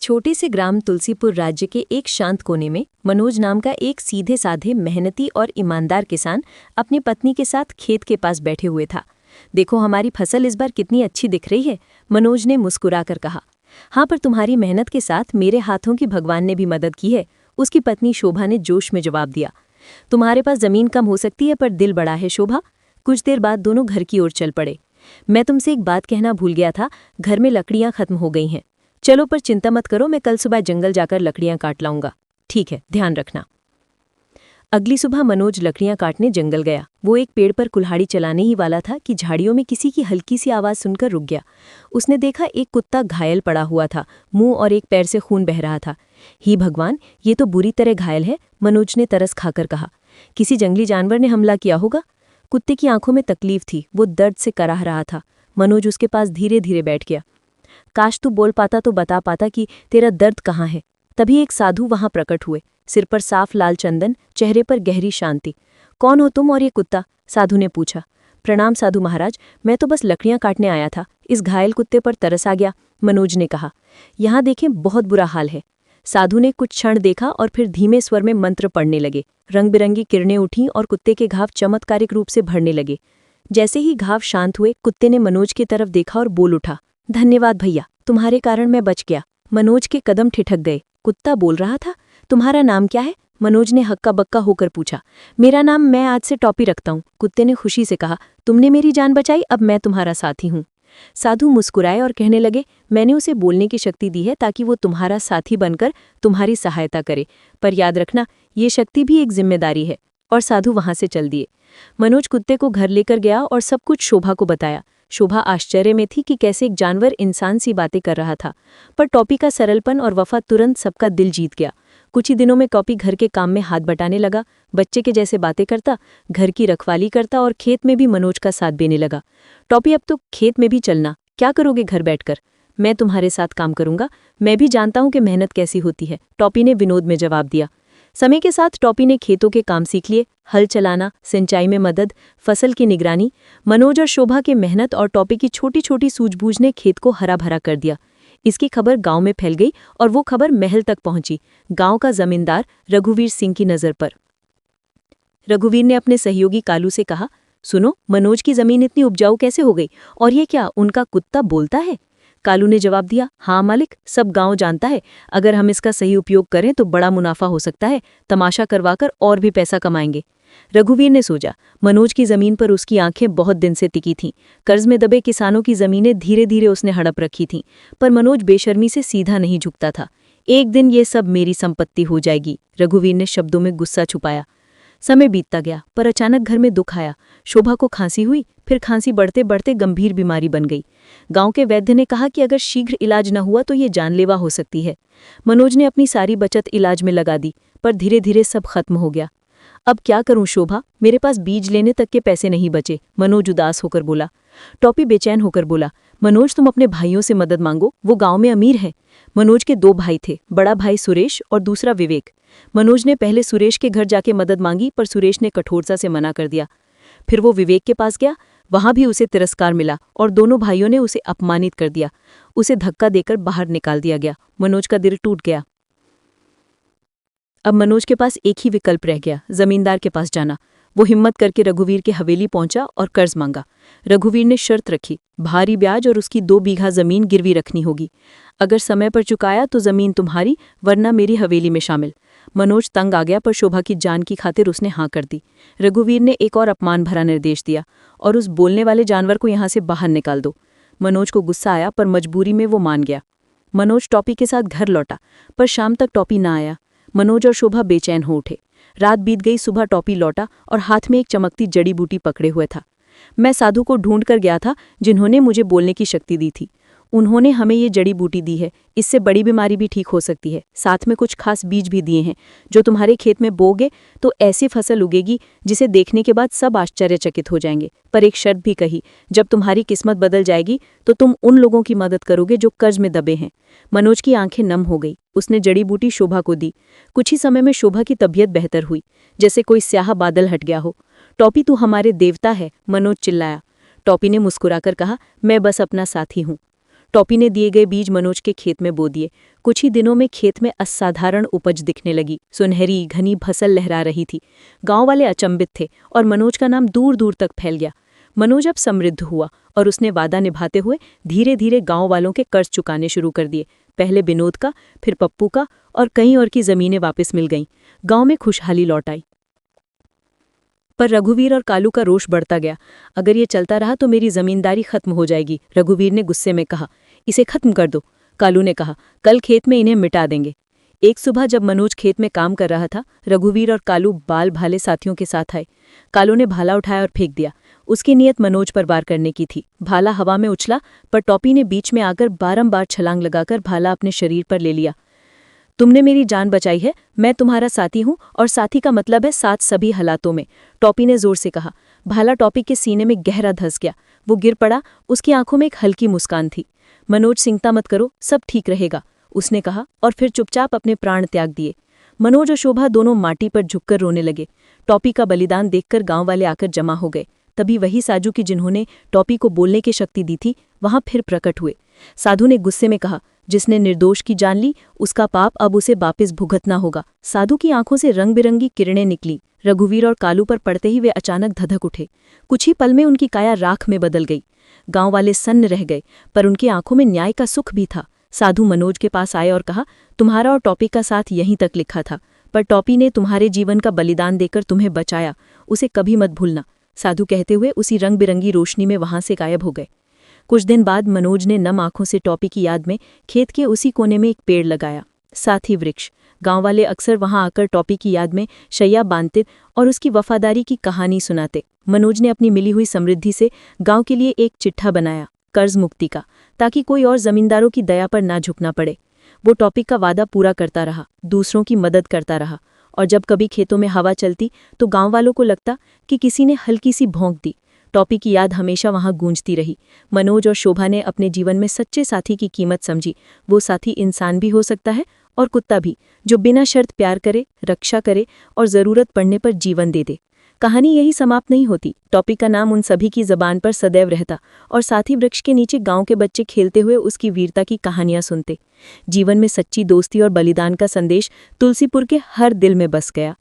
छोटे से ग्राम तुलसीपुर राज्य के एक शांत कोने में मनोज नाम का एक सीधे साधे मेहनती और ईमानदार किसान अपनी पत्नी के साथ खेत के पास बैठे हुए था। देखो हमारी फसल इस बार कितनी अच्छी दिख रही है, मनोज ने मुस्कुराकर कहा। हाँ, पर तुम्हारी मेहनत के साथ मेरे हाथों की भगवान ने भी मदद की है, उसकी पत्नी शोभा ने जोश में जवाब दिया। तुम्हारे पास जमीन कम हो सकती है पर दिल बड़ा है शोभा। कुछ देर बाद दोनों घर की ओर चल पड़े। मैं तुमसे एक बात कहना भूल गया था, घर में लकड़ियां खत्म हो गई हैं। चलो पर चिंता मत करो, मैं कल सुबह जंगल जाकर लकड़ियां काट लाऊंगा। ठीक है, ध्यान रखना। अगली सुबह मनोज लकड़ियां काटने जंगल गया। वो एक पेड़ पर कुल्हाड़ी चलाने ही वाला था कि झाड़ियों में किसी की हल्की सी आवाज़ सुनकर रुक गया। उसने देखा एक कुत्ता घायल पड़ा हुआ था, मुंह और एक पैर से खून बह रहा था। ही भगवान, ये तो बुरी तरह घायल है, मनोज ने तरस खाकर कहा। किसी जंगली जानवर ने हमला किया होगा। कुत्ते की आंखों में तकलीफ थी, वो दर्द से कराह रहा था। मनोज उसके पास धीरे धीरे बैठ गया। काश तू बोल पाता तो बता पाता कि तेरा दर्द कहाँ है। तभी एक साधु वहां प्रकट हुए, सिर पर साफ लाल चंदन, चेहरे पर गहरी शांति। कौन हो तुम और ये कुत्ता? साधु ने पूछा। प्रणाम साधु महाराज, मैं तो बस लकड़ियां काटने आया था, इस घायल कुत्ते पर तरस आ गया, मनोज ने कहा। यहाँ देखें, बहुत बुरा हाल है। साधु ने कुछ क्षण देखा और फिर धीमे स्वर में मंत्र पढ़ने लगे। रंग बिरंगी किरणें उठीं और कुत्ते के घाव चमत्कारिक रूप से भरने लगे। जैसे ही घाव शांत हुए, कुत्ते ने मनोज की तरफ देखा और बोल उठा, धन्यवाद भैया, तुम्हारे कारण मैं बच गया। मनोज के कदम ठिठक गए। कुत्ता बोल रहा था, तुम्हारा नाम क्या है? मनोज ने हक्का बक्का होकर पूछा। मेरा नाम, मैं आज से टॉपी रखता हूँ, कुत्ते ने खुशी से कहा। तुमने मेरी जान बचाई, अब मैं तुम्हारा साथी हूँ। साधु मुस्कुराए और कहने लगे, मैंने उसे बोलने की शक्ति दी है ताकि वो तुम्हारा साथी बनकर तुम्हारी सहायता करे, पर याद रखना, ये शक्ति भी एक जिम्मेदारी है। और साधु वहां से चल दिए। मनोज कुत्ते को घर लेकर गया और सब कुछ शोभा को बताया। शोभा आश्चर्य में थी कि कैसे एक जानवर इंसान सी बातें कर रहा था, पर टॉपी का सरलपन और वफा तुरंत सबका दिल जीत गया। कुछ ही दिनों में टॉपी घर के काम में हाथ बटाने लगा, बच्चे के जैसे बातें करता, घर की रखवाली करता और खेत में भी मनोज का साथ देने लगा। टॉपी, अब तो खेत में भी चलना, क्या करोगे घर बैठकर? मैं तुम्हारे साथ काम करूंगा, मैं भी जानता हूं कि मेहनत कैसी होती है, टॉपी ने विनोद में जवाब दिया। समय के साथ टॉपी ने खेतों के काम सीख लिए, हल चलाना, सिंचाई में मदद, फसल की निगरानी। मनोज और शोभा के मेहनत और टॉपी की छोटी छोटी सूझबूझ ने खेत को हरा भरा कर दिया। इसकी खबर गांव में फैल गई और वो खबर महल तक पहुंची, गांव का जमींदार रघुवीर सिंह की नजर पर। रघुवीर ने अपने सहयोगी कालू से कहा, सुनो, मनोज की जमीन इतनी उपजाऊ कैसे हो गई, और ये क्या उनका कुत्ता बोलता है? कालू ने जवाब दिया, हाँ मालिक, सब गांव जानता है, अगर हम इसका सही उपयोग करें तो बड़ा मुनाफा हो सकता है, तमाशा करवाकर और भी पैसा कमाएंगे। रघुवीर ने सोचा, मनोज की जमीन पर उसकी आंखें बहुत दिन से टिकी थीं। कर्ज में दबे किसानों की जमीनें धीरे धीरे उसने हड़प रखी थीं, पर मनोज बेशर्मी से सीधा नहीं झुकता था। एक दिन ये सब मेरी संपत्ति हो जाएगी, रघुवीर ने शब्दों में गुस्सा छुपाया। समय बीतता गया, पर अचानक घर में दुख आया। शोभा को खांसी हुई, फिर खांसी बढ़ते बढ़ते गंभीर बीमारी बन गई। गांव के वैद्य ने कहा कि अगर शीघ्र इलाज न हुआ तो ये जानलेवा हो सकती है। मनोज ने अपनी सारी बचत इलाज में लगा दी, पर धीरे धीरे सब खत्म हो गया। अब क्या करूं शोभा, मेरे पास बीज लेने तक के पैसे नहीं बचे, मनोज उदास होकर बोला। टॉपी बेचैन होकर बोला, मनोज तुम अपने भाइयों से मदद मांगो, वो गांव में अमीर हैं। मनोज के 2 भाई थे, बड़ा भाई सुरेश और दूसरा विवेक। मनोज ने पहले सुरेश के घर जाके मदद मांगी, पर सुरेश ने कठोरता से मना कर दिया। फिर वो विवेक के पास गया, वहां भी उसे तिरस्कार मिला और दोनों भाइयों ने उसे अपमानित कर दिया। उसे धक्का देकर बाहर निकाल दिया गया। मनोज का दिल टूट गया। अब मनोज के पास एक ही विकल्प रह गया, जमींदार के पास जाना। वो हिम्मत करके रघुवीर के हवेली पहुंचा और कर्ज मांगा। रघुवीर ने शर्त रखी, भारी ब्याज और उसकी 2 बीघा जमीन गिरवी रखनी होगी। अगर समय पर चुकाया तो जमीन तुम्हारी, वरना मेरी हवेली में शामिल। मनोज तंग आ गया, पर शोभा की जान की खातिर उसने हाँ कर दी। रघुवीर ने एक और अपमान भरा निर्देश दिया, और उस बोलने वाले जानवर को यहाँ से बाहर निकाल दो। मनोज को गुस्सा आया, पर मजबूरी में वो मान गया। मनोज टॉपी के साथ घर लौटा, पर शाम तक टॉपी ना आया। मनोज और शोभा बेचैन हो उठे। रात बीत गई, सुबह टॉपी लौटा और हाथ में एक चमकती जड़ी बूटी पकड़े हुए था। मैं साधु को ढूंढ कर गया था जिन्होंने मुझे बोलने की शक्ति दी थी। उन्होंने हमें ये जड़ी बूटी दी है, इससे बड़ी बीमारी भी ठीक हो सकती है। साथ में कुछ खास बीज भी दिए हैं, जो तुम्हारे खेत में बोगे तो ऐसी फसल उगेगी जिसे देखने के बाद सब आश्चर्यचकित हो जाएंगे। पर एक शर्त भी कही, जब तुम्हारी किस्मत बदल जाएगी तो तुम उन लोगों की मदद करोगे जो कर्ज में दबे हैं। मनोज की आंखें नम हो गई। उसने जड़ी बूटी शोभा को दी। कुछ ही समय में शोभा की तबीयत बेहतर हुई, जैसे कोई स्याह बादल हट गया हो। टॉपी, तू हमारे देवता है, मनोज चिल्लाया। टॉपी ने मुस्कुराकर कहा, मैं बस अपना साथी हूँ। टॉपी ने दिए गए बीज मनोज के खेत में बो दिए। कुछ ही दिनों में खेत में असाधारण उपज दिखने लगी। सुनहरी घनी फसल लहरा रही थी। गांव वाले अचंभित थे और मनोज का नाम दूर दूर तक फैल गया। मनोज अब समृद्ध हुआ और उसने वादा निभाते हुए धीरे धीरे गांव वालों के कर्ज चुकाने शुरू कर दिए। पहले विनोद का, फिर पप्पू का और कई और की जमीनें वापस मिल गईं। गांव में खुशहाली लौट आई। पर रघुवीर और कालू का रोष बढ़ता गया। अगर ये चलता रहा तो मेरी जमींदारी खत्म हो जाएगी, रघुवीर ने गुस्से में कहा। इसे खत्म कर दो, कालू ने कहा। कल खेत में इन्हें मिटा देंगे। एक सुबह जब मनोज खेत में काम कर रहा था, रघुवीर और कालू बाल भाले साथियों के साथ आए। कालू ने भाला उठाया और फेंक दिया। उसकी नीयत मनोज पर वार करने की थी। भाला हवा में उछला, पर टॉपी ने बीच में आकर बारंबार छलांग लगाकर भाला अपने शरीर पर ले लिया। तुमने मेरी जान बचाई है, मैं तुम्हारा साथी हूं और साथी का मतलब है साथ सभी हालातों में, टॉपी ने जोर से कहा। भाला टॉपी के सीने में गहरा धंस गया। वो गिर पड़ा। उसकी आंखों में एक हल्की मुस्कान थी। मनोज, चिंता मत करो, सब ठीक रहेगा, उसने कहा और फिर चुपचाप अपने प्राण त्याग दिए। मनोज और शोभा दोनों माटी पर झुककर रोने लगे। टॉपी का बलिदान देखकर गांव वाले आकर जमा हो गए। तभी वही साधु की जिन्होंने टॉपी को बोलने की शक्ति दी थी, वहां फिर प्रकट हुए। साधु ने गुस्से में कहा, जिसने निर्दोष की जान ली उसका पाप अब उसे वापस भुगतना होगा। साधु की आंखों से रंग बिरंगी किरणें निकली। रघुवीर और कालू पर पड़ते ही वे अचानक धधक उठे। कुछ ही पल में उनकी काया राख में बदल गई। गांव वाले सन्न रह गए, पर उनकी आंखों में न्याय का सुख भी था। साधु मनोज के पास आए और कहा, तुम्हारा और टॉपी का साथ यहीं तक लिखा था, पर टॉपी ने तुम्हारे जीवन का बलिदान देकर तुम्हें बचाया, उसे कभी मत भूलना। साधु कहते हुए उसी रंग बिरंगी रोशनी में वहां से गायब हो गए। कुछ दिन बाद मनोज ने नम आंखों से टॉपी की याद में खेत के उसी कोने में एक पेड़ लगाया, साथी वृक्ष। गांव वाले अक्सर वहां आकर टॉपी की याद में शैया बांधते और उसकी वफादारी की कहानी सुनाते। मनोज ने अपनी मिली हुई समृद्धि से गांव के लिए एक चिट्ठा बनाया, कर्ज मुक्ति का, ताकि कोई और जमींदारों की दया पर ना झुकना पड़े। वो टॉपी का वादा पूरा करता रहा, दूसरों की मदद करता रहा, और जब कभी खेतों में हवा चलती तो गांव वालों को लगता कि किसी ने हल्की सी भौंक दी। टॉपी की याद हमेशा वहां गूंजती रही। मनोज और शोभा ने अपने जीवन में सच्चे साथी की कीमत समझी। वो साथी इंसान भी हो सकता है और कुत्ता भी, जो बिना शर्त प्यार करे, रक्षा करे और ज़रूरत पड़ने पर जीवन दे दे। कहानी यही समाप्त नहीं होती। टॉपी का नाम उन सभी की ज़बान पर सदैव रहता और साथी वृक्ष के नीचे गांव के बच्चे खेलते हुए उसकी वीरता की कहानियां सुनते। जीवन में सच्ची दोस्ती और बलिदान का संदेश तुलसीपुर के हर दिल में बस गया।